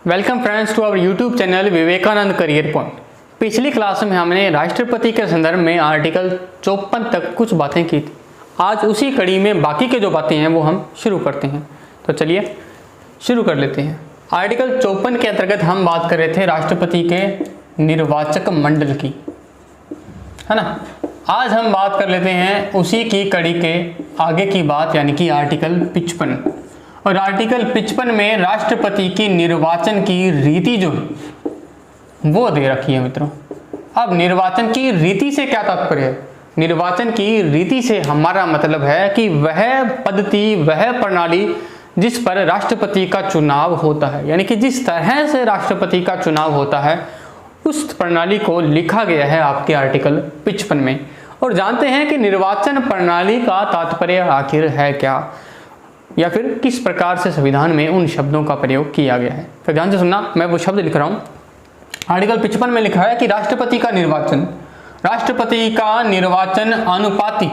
Welcome friends to our YouTube channel Vivekananda career point. पिछली class में हमने राष्ट्रपति के संदर्भ में आर्टिकल 54 तक कुछ बातें की थी। आज उसी कड़ी में बाकी के जो बातें हैं वो हम शुरू करते हैं। तो चलिए शुरू कर लेते हैं। आर्टिकल 54 के अंतर्गत हम बात कर रहे थे राष्ट्रपति के निर्वाचक मंडल की, है ना। आज हम बात कर लेते हैं उसी की कड़ी के आगे की बात, यानी कि आर्टिकल 55। और आर्टिकल 55 में राष्ट्रपति की निर्वाचन की रीति जो वो दे रखी है मित्रों। अब निर्वाचन की रीति से क्या तात्पर्य है? निर्वाचन की रीति से हमारा मतलब है कि वह पद्धति, वह प्रणाली जिस पर राष्ट्रपति का चुनाव होता है, यानी कि जिस तरह से राष्ट्रपति का चुनाव होता है उस प्रणाली को लिखा गया है आपके आर्टिकल 55 में। और जानते हैं कि निर्वाचन प्रणाली का तात्पर्य आखिर है क्या, या फिर किस प्रकार से संविधान में उन शब्दों का प्रयोग किया गया है। तो ध्यान से सुनना, मैं वो शब्द लिख रहा हूँ। आर्टिकल 55 में लिखा है कि राष्ट्रपति का निर्वाचन अनुपातिक,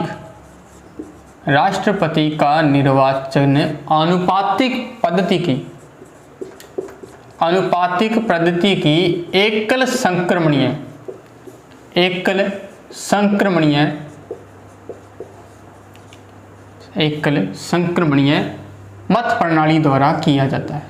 राष्ट्रपति का निर्वाचन अनुपातिक पद्धति की एकल संक्रमणीय मत प्रणाली द्वारा किया जाता है,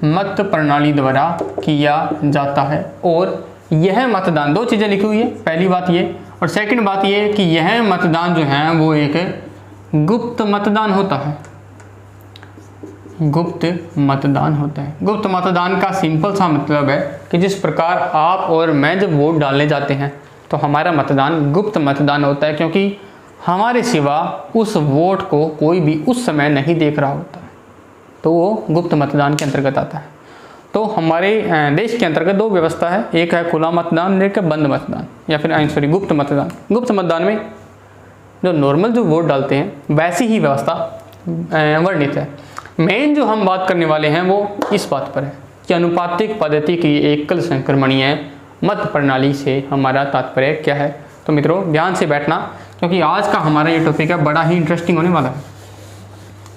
मत प्रणाली द्वारा किया जाता है। और यह मतदान, दो चीजें लिखी हुई है, पहली बात ये और सेकंड बात ये कि यह मतदान जो है वो एक गुप्त मतदान होता है। गुप्त मतदान होता है। गुप्त मतदान का सिंपल सा मतलब है कि जिस प्रकार आप और मैं जब वोट डालने जाते हैं तो हमारा मतदान गुप्त मतदान होता है, क्योंकि हमारे सिवा उस वोट को कोई भी उस समय नहीं देख रहा होता है, तो वो गुप्त मतदान के अंतर्गत आता है। तो हमारे देश के अंतर्गत दो व्यवस्था है, एक है खुला मतदान, एक है बंद मतदान, या फिर गुप्त मतदान। गुप्त मतदान में जो नॉर्मल जो वोट डालते हैं वैसी ही व्यवस्था वर्णित है। मेन जो हम बात करने वाले हैं वो इस बात पर है कि अनुपातिक पद्धति की एकल संक्रमणीय मत प्रणाली से हमारा तात्पर्य क्या है। तो मित्रों ध्यान से बैठना, क्योंकि आज का हमारा ये टॉपिक है बड़ा ही इंटरेस्टिंग होने वाला है।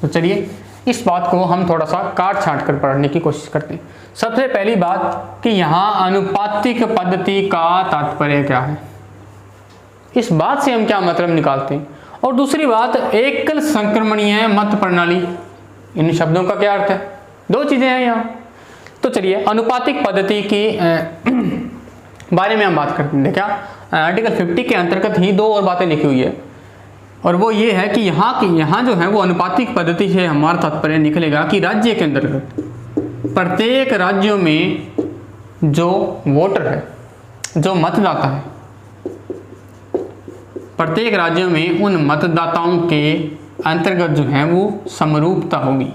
तो चलिए इस बात को हम थोड़ा सा काट छांट कर पढ़ने की कोशिश करते हैं। सबसे पहली बात कि यहाँ अनुपातिक पद्धति का तात्पर्य क्या है, इस बात से हम क्या मतलब निकालते हैं। और दूसरी बात एकल संक्रमणीय मत प्रणाली, इन शब्दों का क्या अर्थ है? दो चीजें हैं यहाँ। तो चलिए अनुपातिक पद्धति की बारे में हम बात करते हैं। क्या आर्टिकल 50 के अंतर्गत ही दो और बातें लिखी हुई है, और वो ये है कि यहाँ जो है वो अनुपातिक पद्धति से हमारा तात्पर्य निकलेगा कि राज्य के अंतर्गत प्रत्येक राज्यों में जो वोटर है, जो मतदाता है, प्रत्येक राज्यों में उन मतदाताओं के अंतर्गत जो है वो समरूपता होगी।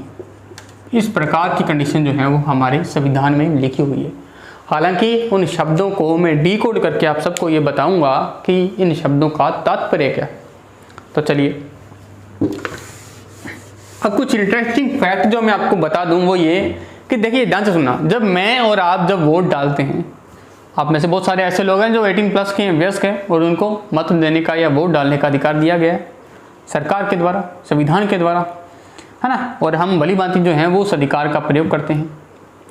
इस प्रकार की कंडीशन जो है वो हमारे संविधान में लिखी हुई है। हालांकि उन शब्दों को मैं डिकोड करके आप सबको ये बताऊंगा कि इन शब्दों का तात्पर्य क्या है। तो चलिए अब कुछ इंटरेस्टिंग फैक्ट जो मैं आपको बता दूं वो ये कि देखिए ध्यान से सुनना, जब मैं और आप जब वोट डालते हैं, आप में से बहुत सारे ऐसे लोग हैं जो 18+ के हैं, वयस्क हैं, और उनको मत देने का या वोट डालने का अधिकार दिया गया है सरकार के द्वारा, संविधान के द्वारा, है ना। और हम भली भांति जो है वो उस अधिकार का प्रयोग करते हैं,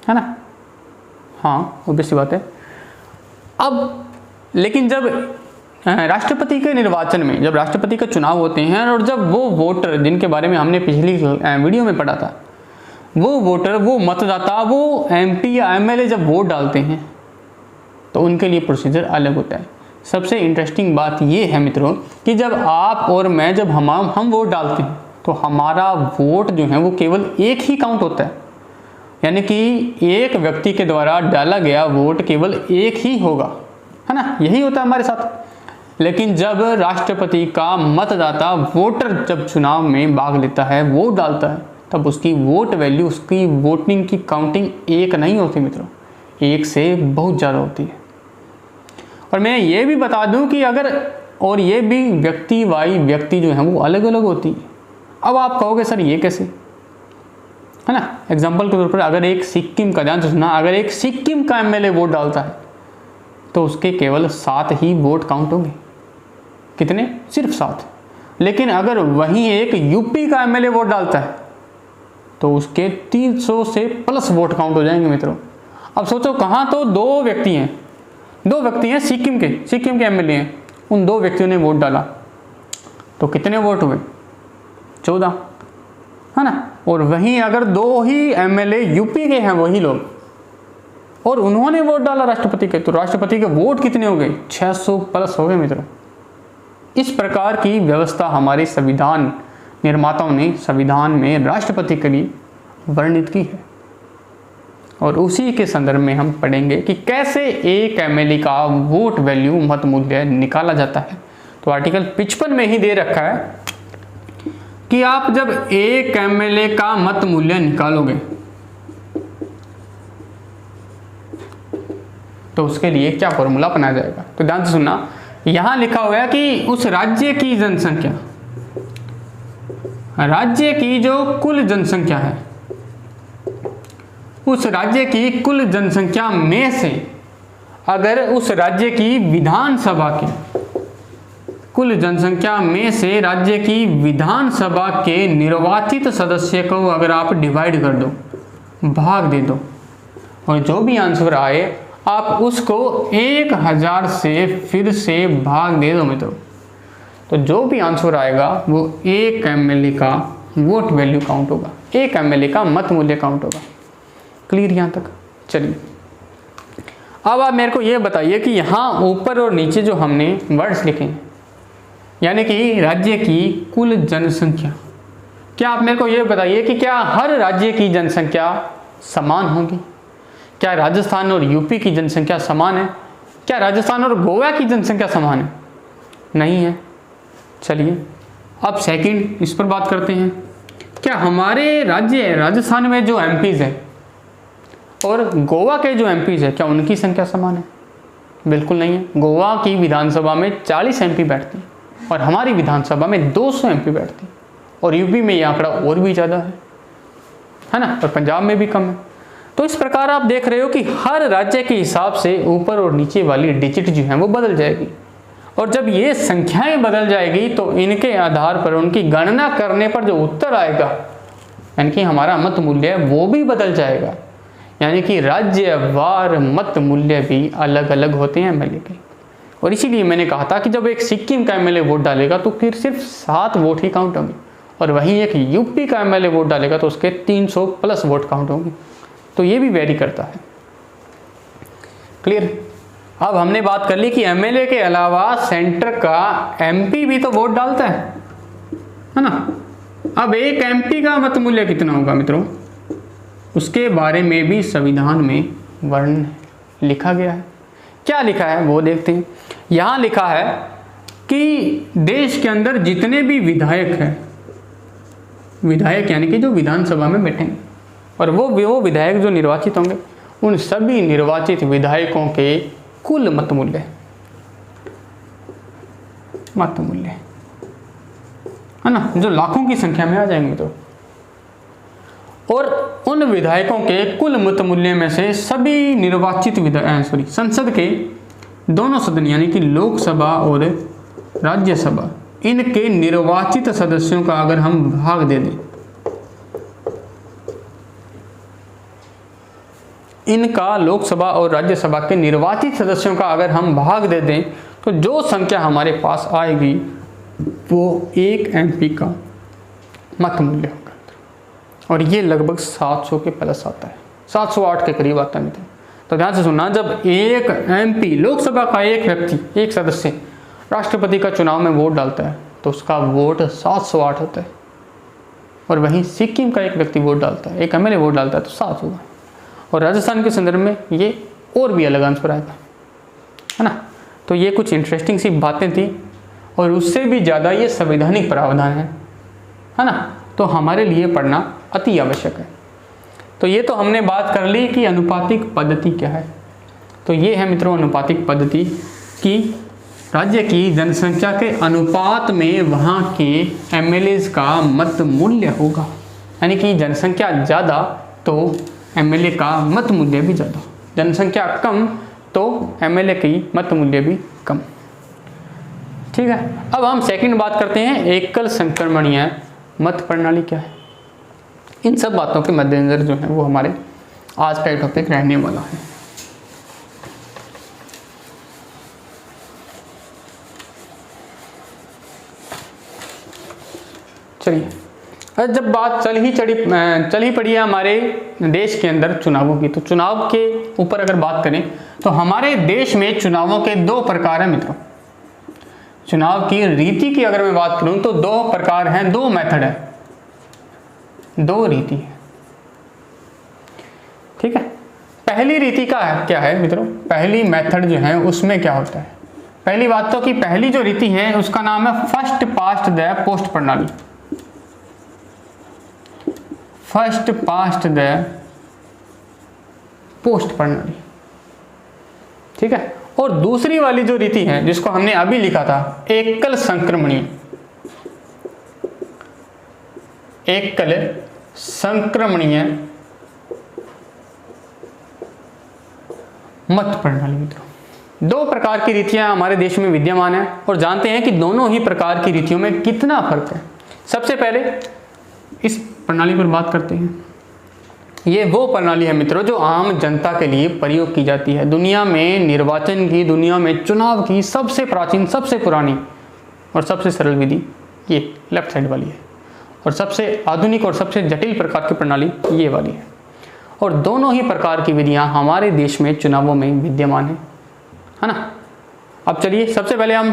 है ना। हाँ ऑब्वियस सी बात है। अब लेकिन जब राष्ट्रपति के निर्वाचन में, जब राष्ट्रपति के चुनाव होते हैं और जब वो वोटर जिनके बारे में हमने पिछली वीडियो में पढ़ा था, वो वोटर, वो मतदाता, वो MP या MLA जब वोट डालते हैं तो उनके लिए प्रोसीजर अलग होता है। सबसे इंटरेस्टिंग बात ये है मित्रों कि जब आप और मैं जब हम वोट डालते हैं तो हमारा वोट जो है वो केवल एक ही काउंट होता है, यानी कि एक व्यक्ति के द्वारा डाला गया वोट केवल एक ही होगा, है ना। यही होता है हमारे साथ। लेकिन जब राष्ट्रपति का मतदाता वोटर जब चुनाव में भाग लेता है, वोट डालता है, तब उसकी वोट वैल्यू, उसकी वोटिंग की काउंटिंग एक नहीं होती मित्रों, एक से बहुत ज़्यादा होती है। और मैं ये भी बता दूं कि अगर, और ये भी व्यक्ति वाई व्यक्ति जो है वो अलग अलग होती है। अब आप कहोगे सर ये कैसे, है ना। एग्जाम्पल के तौर पर अगर एक सिक्किम का, ध्यान से सुनना, अगर एक सिक्किम का MLA वोट डालता है तो उसके केवल 7 ही वोट काउंट होंगे। कितने? सिर्फ 7। लेकिन अगर वहीं एक यूपी का MLA वोट डालता है तो उसके 300 से प्लस वोट काउंट हो जाएंगे मित्रों। अब सोचो, कहाँ तो दो व्यक्ति हैं सिक्किम के एमएलए हैं, उन दो व्यक्तियों ने वोट डाला तो कितने वोट हुए? 14, है ना। और वहीं अगर दो ही एमएलए यूपी के हैं वही लोग, और उन्होंने वोट डाला राष्ट्रपति के, तो राष्ट्रपति के वोट कितने हो गए? 600 प्लस हो गए मित्रों। इस प्रकार की व्यवस्था हमारे संविधान निर्माताओं ने संविधान में राष्ट्रपति के लिए वर्णित की है, और उसी के संदर्भ में हम पढ़ेंगे कि कैसे एक एमएलए का वोट वैल्यू मत मूल्य निकाला जाता है। तो आर्टिकल 55 में ही दे रखा है कि आप जब एक एमएलए का मत मूल्य निकालोगे तो उसके लिए क्या फॉर्मूला बनाया जाएगा। तो ध्यान से सुनना, यहां लिखा हुआ है कि उस राज्य की जनसंख्या, राज्य की जो कुल जनसंख्या है, उस राज्य की कुल जनसंख्या में से अगर उस राज्य की विधानसभा की कुल जनसंख्या में से राज्य की विधानसभा के निर्वाचित सदस्य को अगर आप डिवाइड कर दो, भाग दे दो, और जो भी आंसर आए आप उसको 1000 से फिर से भाग दे दो मित्रों, तो जो भी आंसर आएगा वो एक एमएलए का वोट वैल्यू काउंट होगा, एक एमएलए का मत मूल्य काउंट होगा। क्लियर यहाँ तक? चलिए अब आप मेरे को ये बताइए कि यहाँ ऊपर और नीचे जो हमने वर्ड्स लिखे हैं, यानी कि राज्य की कुल जनसंख्या, क्या आप मेरे को ये बताइए कि क्या हर राज्य की जनसंख्या समान होगी? क्या राजस्थान और यूपी की जनसंख्या समान है? क्या राजस्थान और गोवा की जनसंख्या समान है? नहीं है। चलिए अब सेकंड इस पर बात करते हैं, क्या हमारे राज्य राजस्थान में जो एमपीज है और गोवा के जो एमपीज है, क्या उनकी संख्या समान है? बिल्कुल नहीं है। गोवा की विधानसभा में 40 एमपी बैठते हैं और हमारी विधानसभा में 200 एमपी बैठते हैं, और यूपी में ये आंकड़ा और भी ज़्यादा है ना, और पंजाब में भी कम है। तो इस प्रकार आप देख रहे हो कि हर राज्य के हिसाब से ऊपर और नीचे वाली डिजिट जो है वो बदल जाएगी, और जब ये संख्याएं बदल जाएगी तो इनके आधार पर उनकी गणना करने पर जो उत्तर आएगा, यानी कि हमारा मत मूल्य वो भी बदल जाएगा। यानी कि राज्यवार मत मूल्य भी अलग अलग होते हैं एमएलए के, और इसीलिए मैंने कहा था कि जब एक सिक्किम का एमएलए वोट डालेगा तो फिर सिर्फ 7 वोट ही काउंट होंगे, और वहीं एक यूपी का एमएलए वोट डालेगा तो उसके 300 प्लस वोट काउंट होंगे। तो ये भी वेरी करता है। क्लियर? अब हमने बात कर ली कि एमएलए के अलावा सेंटर का एमपी भी तो वोट डालता है ना। अब एक एमपी का मत मूल्य कितना होगा मित्रों, उसके बारे में भी संविधान में वर्णन लिखा गया है। क्या लिखा है वो देखते हैं। यहाँ लिखा है कि देश के अंदर जितने भी विधायक हैं, विधायक यानी कि जो विधानसभा में बैठेंगे, और वो विधायक जो निर्वाचित होंगे, उन सभी निर्वाचित विधायकों के कुल मत मूल्य है ना, जो लाखों की संख्या में आ जाएंगे तो, और उन विधायकों के कुल मत मूल्य में से सभी निर्वाचित संसद के दोनों सदन यानी कि लोकसभा और राज्यसभा, इनके निर्वाचित सदस्यों का अगर हम भाग दे दें, इनका लोकसभा और राज्यसभा के निर्वाचित सदस्यों का अगर हम भाग दे दें तो जो संख्या हमारे पास आएगी वो एक एमपी का मत मूल्य होगा, और ये लगभग 700 के प्लस आता है, 708 के करीब आता है मित्र। तो ध्यान से सुनना, जब एक एमपी लोकसभा का एक व्यक्ति, एक सदस्य राष्ट्रपति का चुनाव में वोट डालता है तो उसका वोट 708 होता है, और वहीं सिक्किम का एक व्यक्ति वोट डालता है, एक एमएलए वोट डालता है तो 7 होगा, और राजस्थान के संदर्भ में ये और भी अलग आंसर आएगा, है ना। तो ये कुछ इंटरेस्टिंग सी बातें थी, और उससे भी ज़्यादा ये संवैधानिक प्रावधान है ना, तो हमारे लिए पढ़ना अति आवश्यक है। तो ये तो हमने बात कर ली कि अनुपातिक पद्धति क्या है। तो ये है मित्रों अनुपातिक पद्धति कि राज्य की जनसंख्या के अनुपात में वहाँ के एमएलएज का मत मूल्य होगा, यानी कि जनसंख्या ज़्यादा तो एमएलए का मत मूल्य भी ज़्यादा, जनसंख्या कम तो एमएलए की मत मूल्य भी कम। ठीक है, अब हम सेकंड बात करते हैं एकल संक्रमणीय मत प्रणाली क्या है। इन सब बातों के मद्देनज़र जो है वो हमारे आज का टॉपिक रहने वाला है। चलिए, जब बात चल ही पड़ी है हमारे देश के अंदर चुनावों की, तो चुनाव के ऊपर अगर बात करें तो हमारे देश में चुनावों के 2 प्रकार हैं मित्रों। चुनाव की रीति की अगर मैं बात करूं तो 2 प्रकार हैं, 2 मेथड है, 2 रीति है। ठीक है, पहली रीति का क्या है मित्रों, पहली मेथड जो है उसमें क्या होता है, पहली बात तो कि पहली जो रीति है उसका नाम है फर्स्ट पास्ट द पोस्ट प्रणाली। फर्स्ट पास्ट द पोस्ट प्रणाली, ठीक है। और दूसरी वाली जो रीति है जिसको हमने अभी लिखा था, एकल संक्रमणीय मत प्रणाली। मित्रों 2 प्रकार की रीतियां हमारे देश में विद्यमान है और जानते हैं कि दोनों ही प्रकार की रीतियों में कितना फर्क है। सबसे पहले इस प्रणाली पर बात करते हैं। ये वो प्रणाली है मित्रों जो आम जनता के लिए प्रयोग की जाती है। दुनिया में निर्वाचन की, दुनिया में चुनाव की सबसे प्राचीन, सबसे पुरानी और सबसे सरल विधि ये लेफ्ट साइड वाली है, और सबसे आधुनिक और सबसे जटिल प्रकार की प्रणाली ये वाली है। और दोनों ही प्रकार की विधियां हमारे देश में चुनावों में विद्यमान है ना। अब चलिए सबसे पहले हम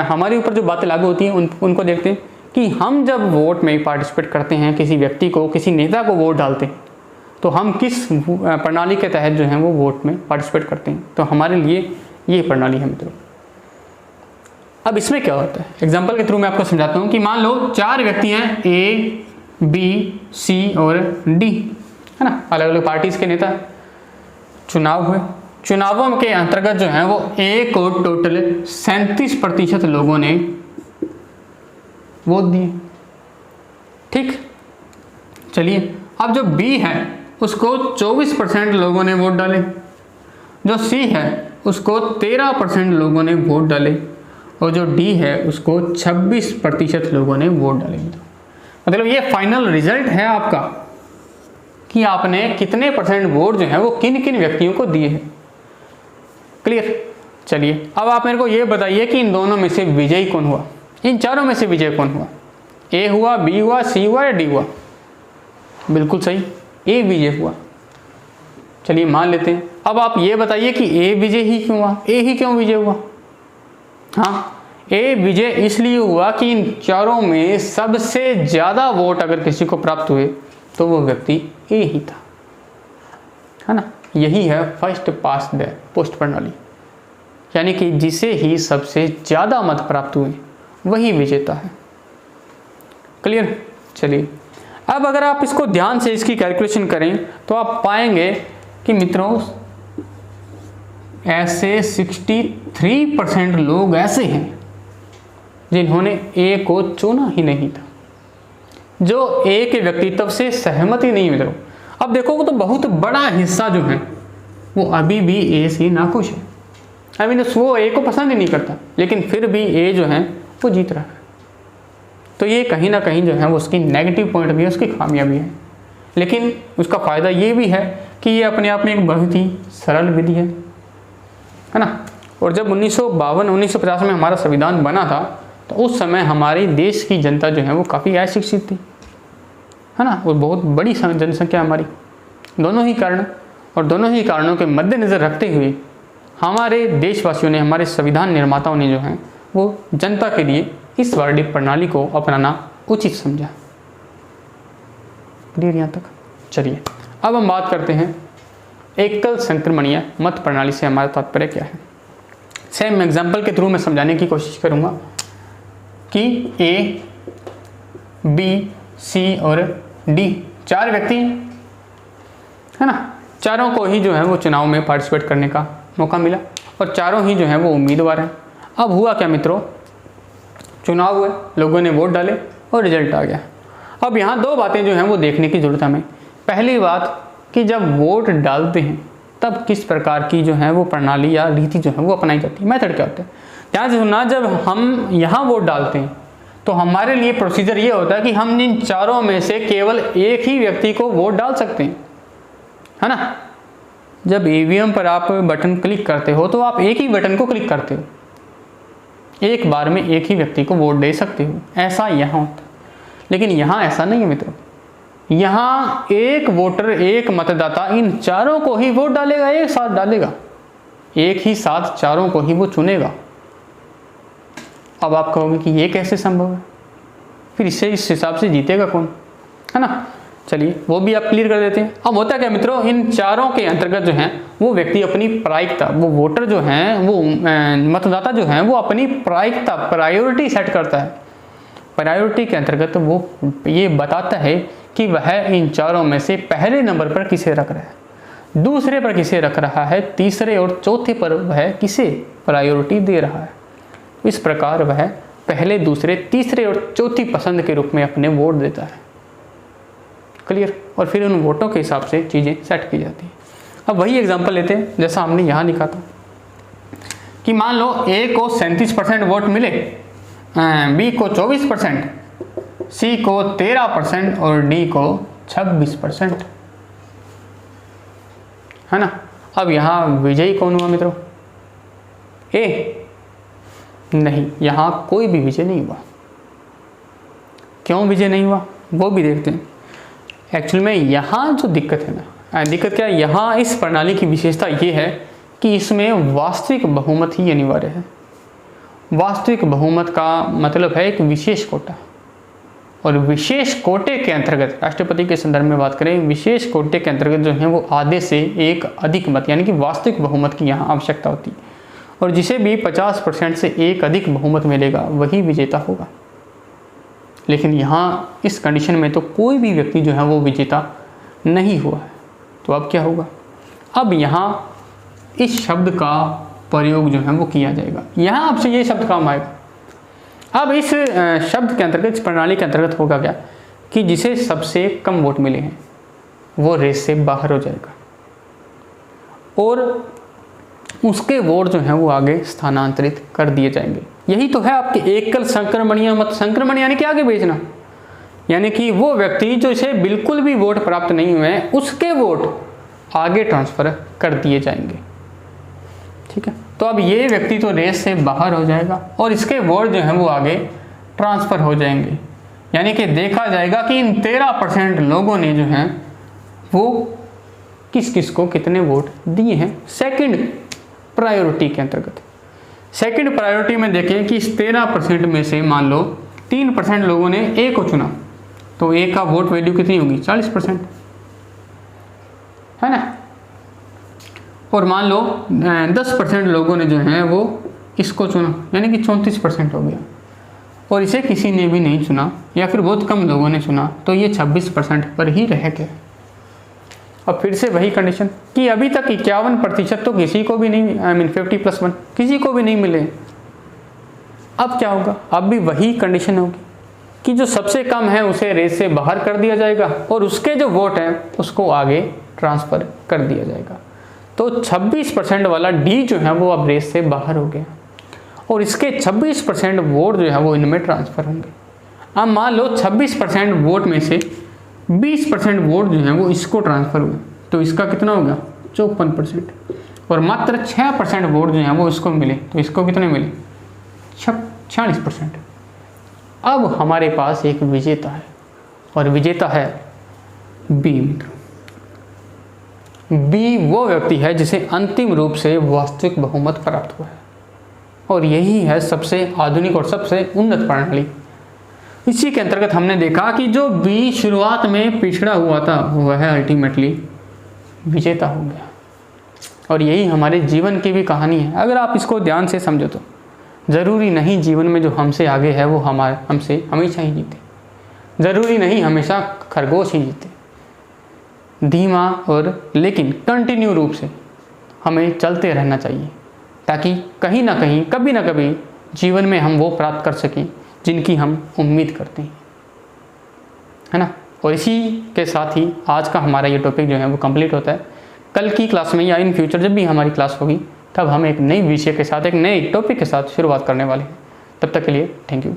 हमारे ऊपर जो बातें लागू होती हैं उनको देखते हैं कि हम जब वोट में पार्टिसिपेट करते हैं, किसी व्यक्ति को, किसी नेता को वोट डालते हैं, तो हम किस प्रणाली के तहत जो है वो वोट में पार्टिसिपेट करते हैं। तो हमारे लिए ये प्रणाली है मित्रों। अब इसमें क्या होता है, एग्जाम्पल के थ्रू मैं आपको समझाता हूँ कि मान लो 4 व्यक्ति हैं, ए, बी, सी और डी, है ना, अलग अलग पार्टीज के नेता। चुनाव हुए, चुनावों के अंतर्गत जो है वो ए को टोटल 37% लोगों ने वोट दिए। ठीक, चलिए अब जो बी है उसको 24% लोगों ने वोट डाले, जो सी है उसको 13% लोगों ने वोट डाले, और जो डी है उसको 26% लोगों ने वोट डाले। मतलब ये फाइनल रिजल्ट है आपका कि आपने कितने % वोट जो है वो किन किन व्यक्तियों को दिए हैं। क्लियर। चलिए अब आप मेरे को ये बताइए कि इन दोनों में से विजयी कौन हुआ, इन चारों में से विजय कौन हुआ, ए हुआ, बी हुआ, सी हुआ या डी हुआ? बिल्कुल सही, ए विजय हुआ। चलिए मान लेते हैं। अब आप ये बताइए कि ए विजय ही क्यों हुआ, ए ही क्यों विजय हुआ? हाँ, ए विजय इसलिए हुआ कि इन चारों में सबसे ज़्यादा वोट अगर किसी को प्राप्त हुए तो वो व्यक्ति ए ही था, है ना। यही है फर्स्ट पास्ट द पोस्ट प्रणाली, यानी कि जिसे ही सबसे ज़्यादा मत प्राप्त हुए वही विजेता है। क्लियर। चलिए अब अगर आप इसको ध्यान से इसकी कैलकुलेशन करें तो आप पाएंगे कि मित्रों ऐसे 63% लोग ऐसे हैं जिन्होंने ए को चुना ही नहीं था, जो ए के व्यक्तित्व से सहमत ही नहीं। मित्रों अब देखो तो बहुत बड़ा हिस्सा जो है वो अभी भी ए से नाखुश है। आई मीन वो ए को पसंद ही नहीं करता, लेकिन फिर भी ए जो है वो जीत रहा है। तो ये कहीं ना कहीं जो है वो उसकी नेगेटिव पॉइंट भी है, उसकी खामियां है। लेकिन उसका फ़ायदा ये भी है कि ये अपने आप में एक बहुत ही सरल विधि है ना। और जब 1950 में हमारा संविधान बना था तो उस समय हमारे देश की जनता जो है वो काफ़ी अशिक्षित थी, है ना, और बहुत बड़ी जनसंख्या हमारी। दोनों ही कारण, और दोनों ही कारणों के मद्देनज़र रखते हुए हमारे देशवासियों ने, हमारे संविधान निर्माताओं ने जो है वो जनता के लिए इस वर्णित प्रणाली को अपनाना उचित समझा। क्लियर यहाँ तक? चलिए अब हम बात करते हैं एकल संक्रमणीय मत प्रणाली से हमारा तात्पर्य क्या है। सेम एग्जाम्पल के थ्रू मैं समझाने की कोशिश करूँगा कि ए, बी, सी और डी 4 व्यक्ति है ना, चारों को ही जो है वो चुनाव में पार्टिसिपेट करने का मौका मिला और चारों ही जो है वो उम्मीदवार हैं। अब हुआ क्या मित्रों, चुनाव हुए, लोगों ने वोट डाले और रिजल्ट आ गया। अब यहाँ 2 बातें जो हैं वो देखने की ज़रूरत है हमें। पहली बात कि जब वोट डालते हैं तब किस प्रकार की जो है वो प्रणाली या रीति जो है वो अपनाई जाती है, मेथड क्या होता है। ध्यान से सुनना, जब हम यहाँ वोट डालते हैं तो हमारे लिए प्रोसीजर ये होता है कि हम इन चारों में से केवल एक ही व्यक्ति को वोट डाल सकते हैं, है ना। जब ईवीएम पर आप बटन क्लिक करते हो तो आप एक ही बटन को क्लिक करते हो, एक बार में एक ही व्यक्ति को वोट दे सकते हो, ऐसा यहाँ होता है। लेकिन यहाँ ऐसा नहीं है मित्रों, यहाँ एक वोटर, एक मतदाता इन चारों को ही वोट डालेगा, एक साथ डालेगा, एक ही साथ चारों को ही वो चुनेगा। अब आप कहोगे कि ये कैसे संभव है, फिर इससे इस हिसाब से जीतेगा कौन, है ना। चलिए वो भी आप क्लियर कर देते हैं। अब होता क्या मित्रों, इन चारों के अंतर्गत जो है वो व्यक्ति अपनी प्रायिकता, वो वोटर जो हैं, वो मतदाता जो हैं, वो अपनी प्रायिकता, प्रायोरिटी सेट करता है। प्रायोरिटी के अंतर्गत वो ये बताता है कि वह इन चारों में से पहले नंबर पर किसे रख रहा है, दूसरे पर किसे रख रहा है, तीसरे और चौथे पर वह किसे प्रायोरिटी दे रहा है। इस प्रकार वह पहले, दूसरे, तीसरे और चौथी पसंद के रूप में अपने वोट देता है। क्लियर। और फिर उन वोटों के हिसाब से चीज़ें सेट की जाती हैं। अब वही एग्जांपल लेते हैं जैसा हमने यहाँ लिखा था कि मान लो ए को 37% वोट मिले, बी को 24%, सी को 13% और डी को 26%, है ना। अब यहाँ विजयी कौन हुआ मित्रों, ए? नहीं, यहाँ कोई भी विजय नहीं हुआ। क्यों विजय नहीं हुआ वो भी देखते हैं। एक्चुअली में यहाँ जो दिक्कत है ना, दिक्कत क्या है, यहाँ इस प्रणाली की विशेषता ये है कि इसमें वास्तविक बहुमत ही अनिवार्य है। वास्तविक बहुमत का मतलब है एक विशेष कोटा, और विशेष कोटे के अंतर्गत, राष्ट्रपति के संदर्भ में बात करें, विशेष कोटे के अंतर्गत जो है वो आधे से एक अधिक मत, यानी कि वास्तविक बहुमत की यहाँ आवश्यकता होती है। और जिसे भी 50% से एक अधिक बहुमत मिलेगा वही विजेता होगा। लेकिन यहाँ इस कंडीशन में तो कोई भी व्यक्ति जो है वो विजेता नहीं हुआ है। तो अब क्या होगा, अब यहाँ इस शब्द का प्रयोग जो है वो किया जाएगा। यहाँ आपसे ये शब्द काम आएगा। अब इस शब्द के अंतर्गत, इस प्रणाली के अंतर्गत होगा क्या कि जिसे सबसे कम वोट मिले हैं वो रेस से बाहर हो जाएगा, और उसके वोट जो हैं वो आगे स्थानांतरित कर दिए जाएंगे। यही तो है आपके एकल संक्रमणीय मत। संक्रमण यानी कि आगे भेजना, यानी कि वो व्यक्ति जो इसे बिल्कुल भी वोट प्राप्त नहीं हुए हैं उसके वोट आगे ट्रांसफर कर दिए जाएंगे। ठीक है, तो अब ये व्यक्ति तो रेस से बाहर हो जाएगा और इसके वोट जो हैं वो आगे ट्रांसफर हो जाएंगे। यानी कि देखा जाएगा कि इन 13% लोगों ने जो हैं वो किस किस को कितने वोट दिए हैं सेकंड प्रायोरिटी के अंतर्गत। सेकंड प्रायोरिटी में देखें कि इस 13% में से मान लो 3% लोगों ने ए को चुना, तो ए का वोट वैल्यू कितनी होगी, 40%, है ना। और मान लो 10% लोगों ने जो है वो इसको चुना, यानी कि 34% हो गया, और इसे किसी ने भी नहीं चुना या फिर बहुत कम लोगों ने चुना, तो ये 26% पर ही रह गया। अब फिर से वही कंडीशन कि अभी तक 51% तो किसी को भी नहीं, 50+1 किसी को भी नहीं मिले। अब क्या होगा, अब भी वही कंडीशन होगी कि जो सबसे कम है उसे रेस से बाहर कर दिया जाएगा और उसके जो वोट हैं उसको आगे ट्रांसफ़र कर दिया जाएगा। तो 26% वाला डी जो है वो अब रेस से बाहर हो गया और इसके 26% वोट जो है वो इनमें ट्रांसफ़र होंगे। अब मान लो 26% वोट में से 20% वोट जो है वो इसको ट्रांसफ़र हुए, तो इसका कितना होगा, 54%, और मात्र 6% वोट जो है वो इसको मिले, तो इसको कितने मिले, 46%। अब हमारे पास एक विजेता है और विजेता है बी। बी वो व्यक्ति है जिसे अंतिम रूप से वास्तविक बहुमत प्राप्त हुआ है, और यही है सबसे आधुनिक और सबसे उन्नत प्रणाली। इसी के अंतर्गत हमने देखा कि जो बी शुरुआत में पिछड़ा हुआ था वह अल्टीमेटली विजेता हो गया, और यही हमारे जीवन की भी कहानी है। अगर आप इसको ध्यान से समझो तो ज़रूरी नहीं जीवन में जो हमसे आगे है वो हमसे हमेशा ही जीते, ज़रूरी नहीं हमेशा खरगोश ही जीते। धीमा और लेकिन कंटिन्यू रूप से हमें चलते रहना चाहिए, ताकि कहीं ना कहीं, कभी ना कभी जीवन में हम वो प्राप्त कर सकें जिनकी हम उम्मीद करते हैं, है ना। और इसी के साथ ही आज का हमारा ये टॉपिक जो है वो कंप्लीट होता है। कल की क्लास में या इन फ्यूचर जब भी हमारी क्लास होगी तब हम एक नई विषय के साथ, एक नए टॉपिक के साथ शुरुआत करने वाले हैं। तब तक के लिए थैंक यू।